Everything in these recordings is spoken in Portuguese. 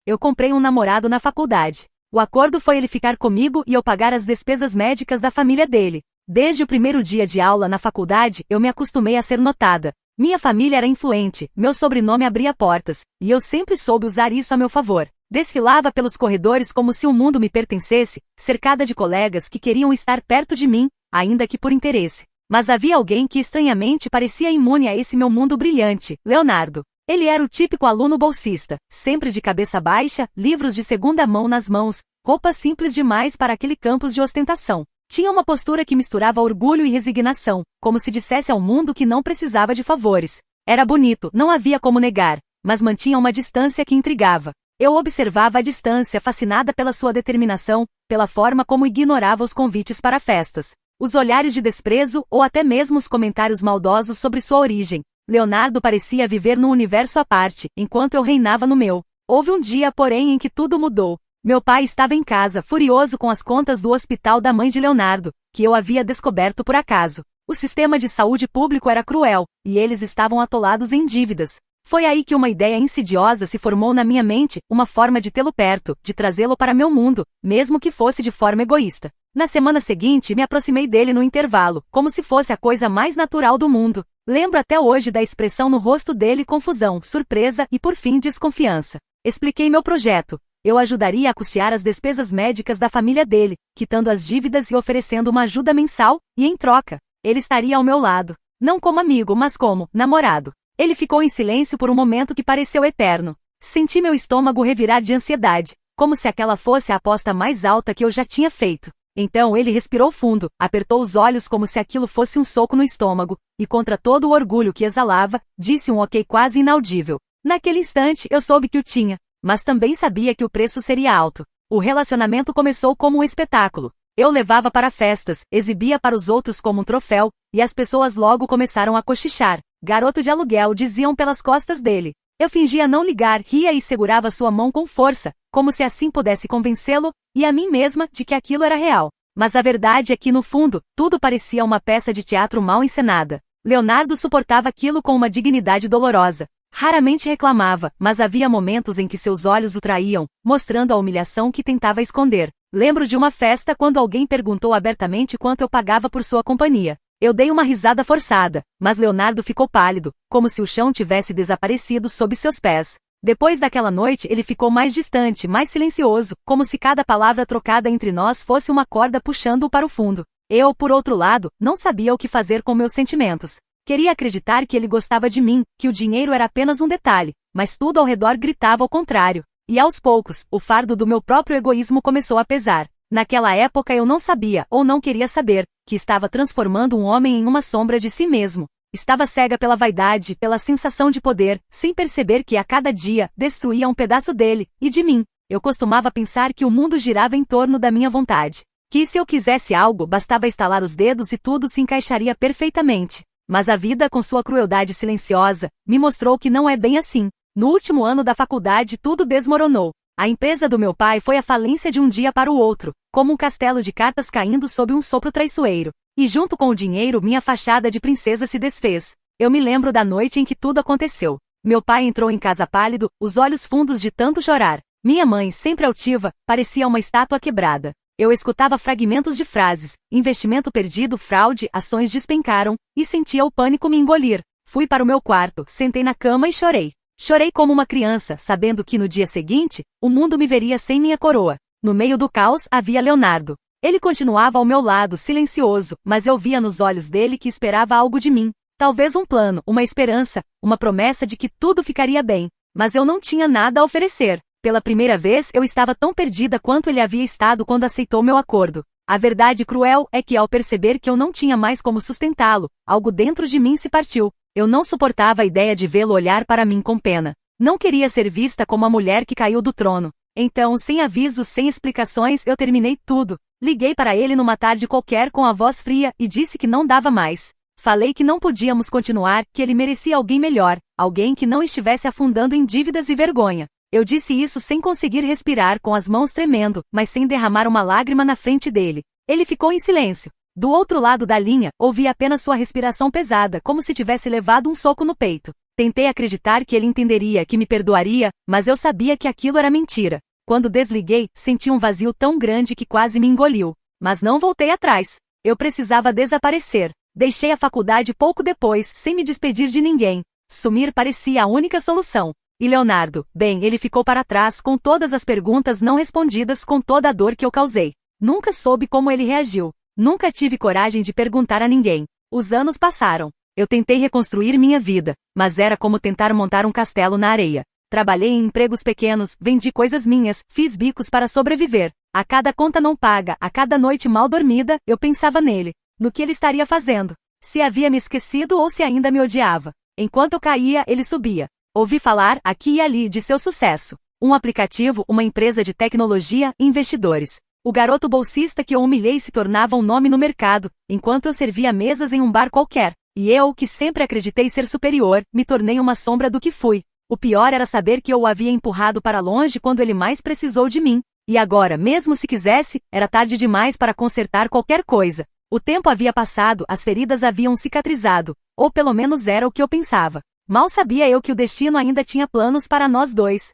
eu comprei um namorado na faculdade. O acordo foi ele ficar comigo e eu pagar as despesas médicas da família dele. Desde o primeiro dia de aula na faculdade, eu me acostumei a ser notada. Minha família era influente, meu sobrenome abria portas, e eu sempre soube usar isso a meu favor. Desfilava pelos corredores como se o mundo me pertencesse, cercada de colegas que queriam estar perto de mim, ainda que por interesse. Mas havia alguém que estranhamente parecia imune a esse meu mundo brilhante, Leonardo. Ele era o típico aluno bolsista, sempre de cabeça baixa, livros de segunda mão nas mãos, roupa simples demais para aquele campus de ostentação. Tinha uma postura que misturava orgulho e resignação, como se dissesse ao mundo que não precisava de favores. Era bonito, não havia como negar, mas mantinha uma distância que intrigava. Eu observava a distância, fascinada pela sua determinação, pela forma como ignorava os convites para festas, os olhares de desprezo ou até mesmo os comentários maldosos sobre sua origem. Leonardo parecia viver num universo à parte, enquanto eu reinava no meu. Houve um dia, porém, em que tudo mudou. Meu pai estava em casa, furioso com as contas do hospital da mãe de Leonardo, que eu havia descoberto por acaso. O sistema de saúde público era cruel, e eles estavam atolados em dívidas. Foi aí que uma ideia insidiosa se formou na minha mente, uma forma de tê-lo perto, de trazê-lo para meu mundo, mesmo que fosse de forma egoísta. Na semana seguinte, me aproximei dele no intervalo, como se fosse a coisa mais natural do mundo. Lembro até hoje da expressão no rosto dele: confusão, surpresa e, por fim, desconfiança. Expliquei meu projeto. Eu ajudaria a custear as despesas médicas da família dele, quitando as dívidas e oferecendo uma ajuda mensal, e em troca, ele estaria ao meu lado. Não como amigo, mas como namorado. Ele ficou em silêncio por um momento que pareceu eterno. Senti meu estômago revirar de ansiedade, como se aquela fosse a aposta mais alta que eu já tinha feito. Então ele respirou fundo, apertou os olhos como se aquilo fosse um soco no estômago, e contra todo o orgulho que exalava, disse um ok quase inaudível. Naquele instante eu soube que o tinha, mas também sabia que o preço seria alto. O relacionamento começou como um espetáculo. Eu levava para festas, exibia para os outros como um troféu, e as pessoas logo começaram a cochichar. Garoto de aluguel, diziam pelas costas dele. Eu fingia não ligar, ria e segurava sua mão com força, como se assim pudesse convencê-lo, e a mim mesma, de que aquilo era real. Mas a verdade é que, no fundo, tudo parecia uma peça de teatro mal encenada. Leonardo suportava aquilo com uma dignidade dolorosa. Raramente reclamava, mas havia momentos em que seus olhos o traíam, mostrando a humilhação que tentava esconder. Lembro de uma festa quando alguém perguntou abertamente quanto eu pagava por sua companhia. Eu dei uma risada forçada, mas Leonardo ficou pálido, como se o chão tivesse desaparecido sob seus pés. Depois daquela noite ele ficou mais distante, mais silencioso, como se cada palavra trocada entre nós fosse uma corda puxando-o para o fundo. Eu, por outro lado, não sabia o que fazer com meus sentimentos. Queria acreditar que ele gostava de mim, que o dinheiro era apenas um detalhe, mas tudo ao redor gritava ao contrário. E aos poucos, o fardo do meu próprio egoísmo começou a pesar. Naquela época eu não sabia, ou não queria saber, que estava transformando um homem em uma sombra de si mesmo. Estava cega pela vaidade, pela sensação de poder, sem perceber que a cada dia destruía um pedaço dele, e de mim. Eu costumava pensar que o mundo girava em torno da minha vontade. Que se eu quisesse algo, bastava estalar os dedos e tudo se encaixaria perfeitamente. Mas a vida, com sua crueldade silenciosa, me mostrou que não é bem assim. No último ano da faculdade tudo desmoronou. A empresa do meu pai foi à falência de um dia para o outro, como um castelo de cartas caindo sob um sopro traiçoeiro. E junto com o dinheiro minha fachada de princesa se desfez. Eu me lembro da noite em que tudo aconteceu. Meu pai entrou em casa pálido, os olhos fundos de tanto chorar. Minha mãe, sempre altiva, parecia uma estátua quebrada. Eu escutava fragmentos de frases: investimento perdido, fraude, ações despencaram, e sentia o pânico me engolir. Fui para o meu quarto, sentei na cama e chorei. Chorei como uma criança, sabendo que no dia seguinte, o mundo me veria sem minha coroa. No meio do caos havia Leonardo. Ele continuava ao meu lado, silencioso, mas eu via nos olhos dele que esperava algo de mim. Talvez um plano, uma esperança, uma promessa de que tudo ficaria bem. Mas eu não tinha nada a oferecer. Pela primeira vez eu estava tão perdida quanto ele havia estado quando aceitou meu acordo. A verdade cruel é que ao perceber que eu não tinha mais como sustentá-lo, algo dentro de mim se partiu. Eu não suportava a ideia de vê-lo olhar para mim com pena. Não queria ser vista como a mulher que caiu do trono. Então, sem aviso, sem explicações, eu terminei tudo. Liguei para ele numa tarde qualquer com a voz fria e disse que não dava mais. Falei que não podíamos continuar, que ele merecia alguém melhor, alguém que não estivesse afundando em dívidas e vergonha. Eu disse isso sem conseguir respirar, com as mãos tremendo, mas sem derramar uma lágrima na frente dele. Ele ficou em silêncio. Do outro lado da linha, ouvi apenas sua respiração pesada, como se tivesse levado um soco no peito. Tentei acreditar que ele entenderia, que me perdoaria, mas eu sabia que aquilo era mentira. Quando desliguei, senti um vazio tão grande que quase me engoliu. Mas não voltei atrás. Eu precisava desaparecer. Deixei a faculdade pouco depois, sem me despedir de ninguém. Sumir parecia a única solução. E Leonardo, bem, ele ficou para trás com todas as perguntas não respondidas, com toda a dor que eu causei. Nunca soube como ele reagiu. Nunca tive coragem de perguntar a ninguém. Os anos passaram. Eu tentei reconstruir minha vida, mas era como tentar montar um castelo na areia. Trabalhei em empregos pequenos, vendi coisas minhas, fiz bicos para sobreviver. A cada conta não paga, a cada noite mal dormida, eu pensava nele, no que ele estaria fazendo. Se havia me esquecido ou se ainda me odiava. Enquanto eu caía, ele subia. Ouvi falar, aqui e ali, de seu sucesso. Um aplicativo, uma empresa de tecnologia, investidores. O garoto bolsista que eu humilhei se tornava um nome no mercado, enquanto eu servia mesas em um bar qualquer. E eu, que sempre acreditei ser superior, me tornei uma sombra do que fui. O pior era saber que eu o havia empurrado para longe quando ele mais precisou de mim. E agora, mesmo se quisesse, era tarde demais para consertar qualquer coisa. O tempo havia passado, as feridas haviam cicatrizado. Ou pelo menos era o que eu pensava. Mal sabia eu que o destino ainda tinha planos para nós dois.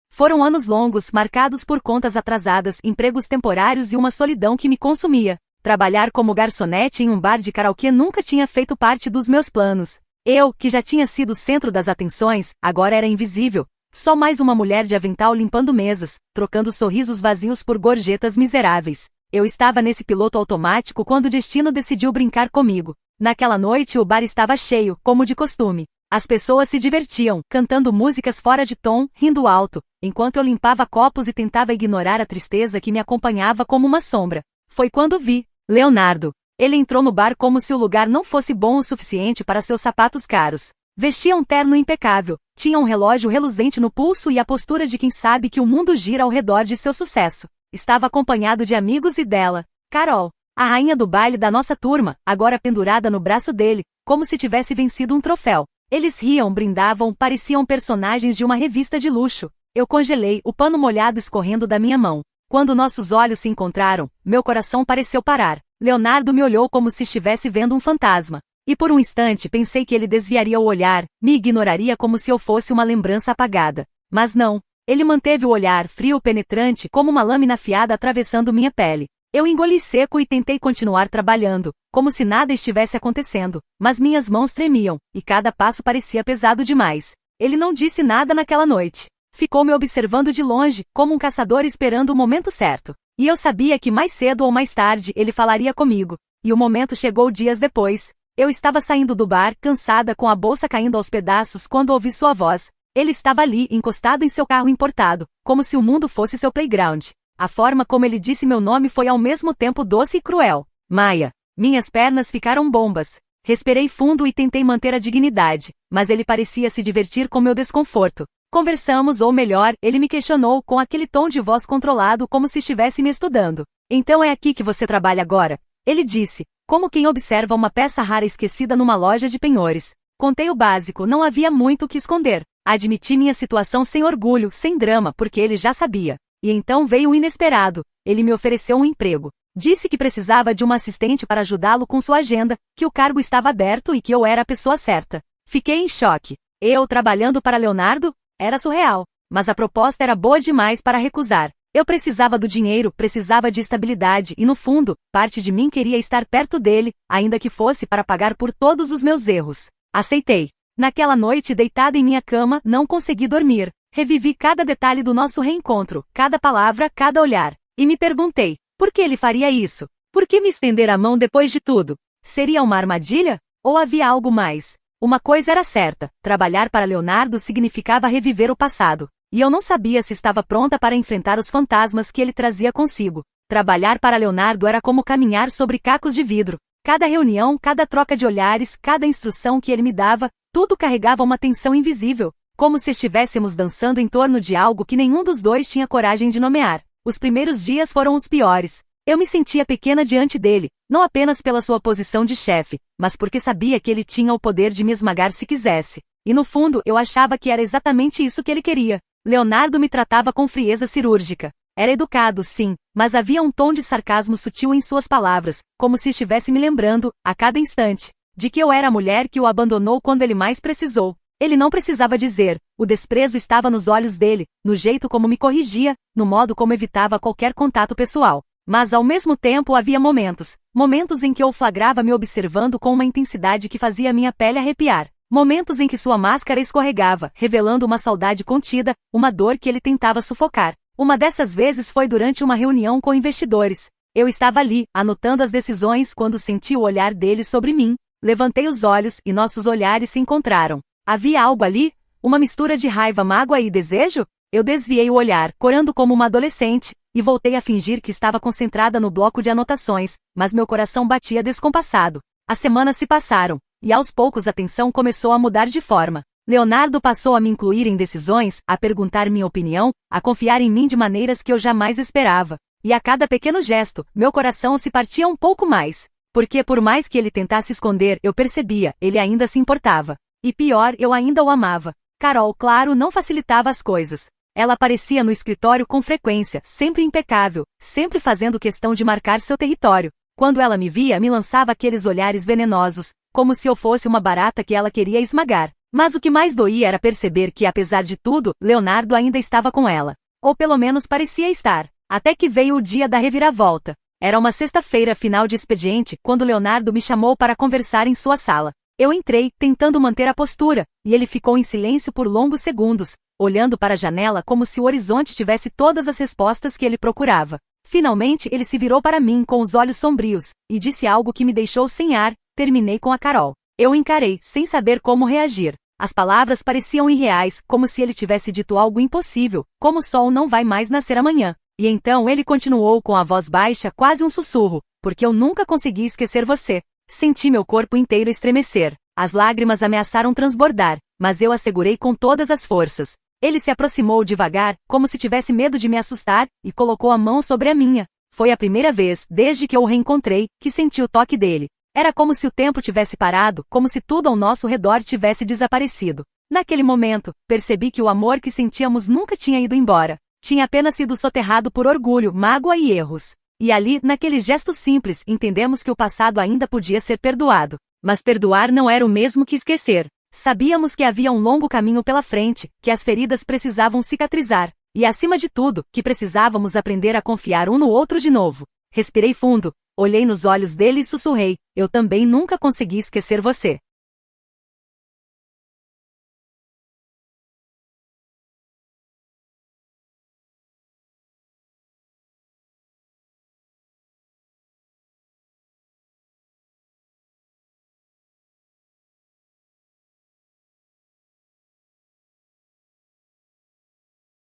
Foram anos longos, marcados por contas atrasadas, empregos temporários e uma solidão que me consumia. Trabalhar como garçonete em um bar de karaokê nunca tinha feito parte dos meus planos. Eu, que já tinha sido o centro das atenções, agora era invisível. Só mais uma mulher de avental limpando mesas, trocando sorrisos vazios por gorjetas miseráveis. Eu estava nesse piloto automático quando o destino decidiu brincar comigo. Naquela noite o bar estava cheio, como de costume. As pessoas se divertiam, cantando músicas fora de tom, rindo alto, enquanto eu limpava copos e tentava ignorar a tristeza que me acompanhava como uma sombra. Foi quando vi Leonardo. Ele entrou no bar como se o lugar não fosse bom o suficiente para seus sapatos caros. Vestia um terno impecável, tinha um relógio reluzente no pulso e a postura de quem sabe que o mundo gira ao redor de seu sucesso. Estava acompanhado de amigos e dela, Carol, a rainha do baile da nossa turma, agora pendurada no braço dele, como se tivesse vencido um troféu. Eles riam, brindavam, pareciam personagens de uma revista de luxo. Eu congelei, o pano molhado escorrendo da minha mão. Quando nossos olhos se encontraram, meu coração pareceu parar. Leonardo me olhou como se estivesse vendo um fantasma. E por um instante pensei que ele desviaria o olhar, me ignoraria como se eu fosse uma lembrança apagada. Mas não. Ele manteve o olhar frio, penetrante, como uma lâmina afiada atravessando minha pele. Eu engoli seco e tentei continuar trabalhando, como se nada estivesse acontecendo, mas minhas mãos tremiam, e cada passo parecia pesado demais. Ele não disse nada naquela noite. Ficou me observando de longe, como um caçador esperando o momento certo. E eu sabia que mais cedo ou mais tarde ele falaria comigo. E o momento chegou dias depois. Eu estava saindo do bar, cansada, com a bolsa caindo aos pedaços, quando ouvi sua voz. Ele estava ali, encostado em seu carro importado, como se o mundo fosse seu playground. A forma como ele disse meu nome foi ao mesmo tempo doce e cruel. Maia. Minhas pernas ficaram bombas. Respirei fundo e tentei manter a dignidade, mas ele parecia se divertir com meu desconforto. Conversamos, ou melhor, ele me questionou com aquele tom de voz controlado como se estivesse me estudando. Então é aqui que você trabalha agora? Ele disse, como quem observa uma peça rara esquecida numa loja de penhores. Contei o básico, não havia muito o que esconder. Admiti minha situação sem orgulho, sem drama, porque ele já sabia. E então veio o inesperado. Ele me ofereceu um emprego. Disse que precisava de uma assistente para ajudá-lo com sua agenda, que o cargo estava aberto e que eu era a pessoa certa. Fiquei em choque. Eu trabalhando para Leonardo? Era surreal. Mas a proposta era boa demais para recusar. Eu precisava do dinheiro, precisava de estabilidade e, no fundo, parte de mim queria estar perto dele, ainda que fosse para pagar por todos os meus erros. Aceitei. Naquela noite, deitada em minha cama, não consegui dormir. Revivi cada detalhe do nosso reencontro, cada palavra, cada olhar. E me perguntei, por que ele faria isso? Por que me estender a mão depois de tudo? Seria uma armadilha? Ou havia algo mais? Uma coisa era certa, trabalhar para Leonardo significava reviver o passado. E eu não sabia se estava pronta para enfrentar os fantasmas que ele trazia consigo. Trabalhar para Leonardo era como caminhar sobre cacos de vidro. Cada reunião, cada troca de olhares, cada instrução que ele me dava, tudo carregava uma tensão invisível, como se estivéssemos dançando em torno de algo que nenhum dos dois tinha coragem de nomear. Os primeiros dias foram os piores. Eu me sentia pequena diante dele, não apenas pela sua posição de chefe, mas porque sabia que ele tinha o poder de me esmagar se quisesse. E no fundo, eu achava que era exatamente isso que ele queria. Leonardo me tratava com frieza cirúrgica. Era educado, sim, mas havia um tom de sarcasmo sutil em suas palavras, como se estivesse me lembrando, a cada instante, de que eu era a mulher que o abandonou quando ele mais precisou. Ele não precisava dizer, o desprezo estava nos olhos dele, no jeito como me corrigia, no modo como evitava qualquer contato pessoal. Mas ao mesmo tempo havia momentos em que eu flagrava me observando com uma intensidade que fazia minha pele arrepiar. Momentos em que sua máscara escorregava, revelando uma saudade contida, uma dor que ele tentava sufocar. Uma dessas vezes foi durante uma reunião com investidores. Eu estava ali, anotando as decisões quando senti o olhar dele sobre mim. Levantei os olhos e nossos olhares se encontraram. Havia algo ali? Uma mistura de raiva, mágoa e desejo? Eu desviei o olhar, corando como uma adolescente, e voltei a fingir que estava concentrada no bloco de anotações, mas meu coração batia descompassado. As semanas se passaram, e aos poucos a tensão começou a mudar de forma. Leonardo passou a me incluir em decisões, a perguntar minha opinião, a confiar em mim de maneiras que eu jamais esperava. E a cada pequeno gesto, meu coração se partia um pouco mais. Porque por mais que ele tentasse esconder, eu percebia, ele ainda se importava. E pior, eu ainda o amava. Carol, claro, não facilitava as coisas. Ela aparecia no escritório com frequência, sempre impecável, sempre fazendo questão de marcar seu território. Quando ela me via, me lançava aqueles olhares venenosos, como se eu fosse uma barata que ela queria esmagar. Mas o que mais doía era perceber que, apesar de tudo, Leonardo ainda estava com ela. Ou pelo menos parecia estar. Até que veio o dia da reviravolta. Era uma sexta-feira final de expediente, quando Leonardo me chamou para conversar em sua sala. Eu entrei, tentando manter a postura, e ele ficou em silêncio por longos segundos, olhando para a janela como se o horizonte tivesse todas as respostas que ele procurava. Finalmente ele se virou para mim com os olhos sombrios, e disse algo que me deixou sem ar. Terminei com a Carol. Eu o encarei, sem saber como reagir. As palavras pareciam irreais, como se ele tivesse dito algo impossível, como o sol não vai mais nascer amanhã. E então ele continuou com a voz baixa, quase um sussurro, porque eu nunca consegui esquecer você. Senti meu corpo inteiro estremecer. As lágrimas ameaçaram transbordar, mas eu a segurei com todas as forças. Ele se aproximou devagar, como se tivesse medo de me assustar, e colocou a mão sobre a minha. Foi a primeira vez, desde que eu o reencontrei, que senti o toque dele. Era como se o tempo tivesse parado, como se tudo ao nosso redor tivesse desaparecido. Naquele momento, percebi que o amor que sentíamos nunca tinha ido embora. Tinha apenas sido soterrado por orgulho, mágoa e erros. E ali, naquele gesto simples, entendemos que o passado ainda podia ser perdoado. Mas perdoar não era o mesmo que esquecer. Sabíamos que havia um longo caminho pela frente, que as feridas precisavam cicatrizar. E acima de tudo, que precisávamos aprender a confiar um no outro de novo. Respirei fundo, olhei nos olhos dele e sussurrei, eu também nunca consegui esquecer você.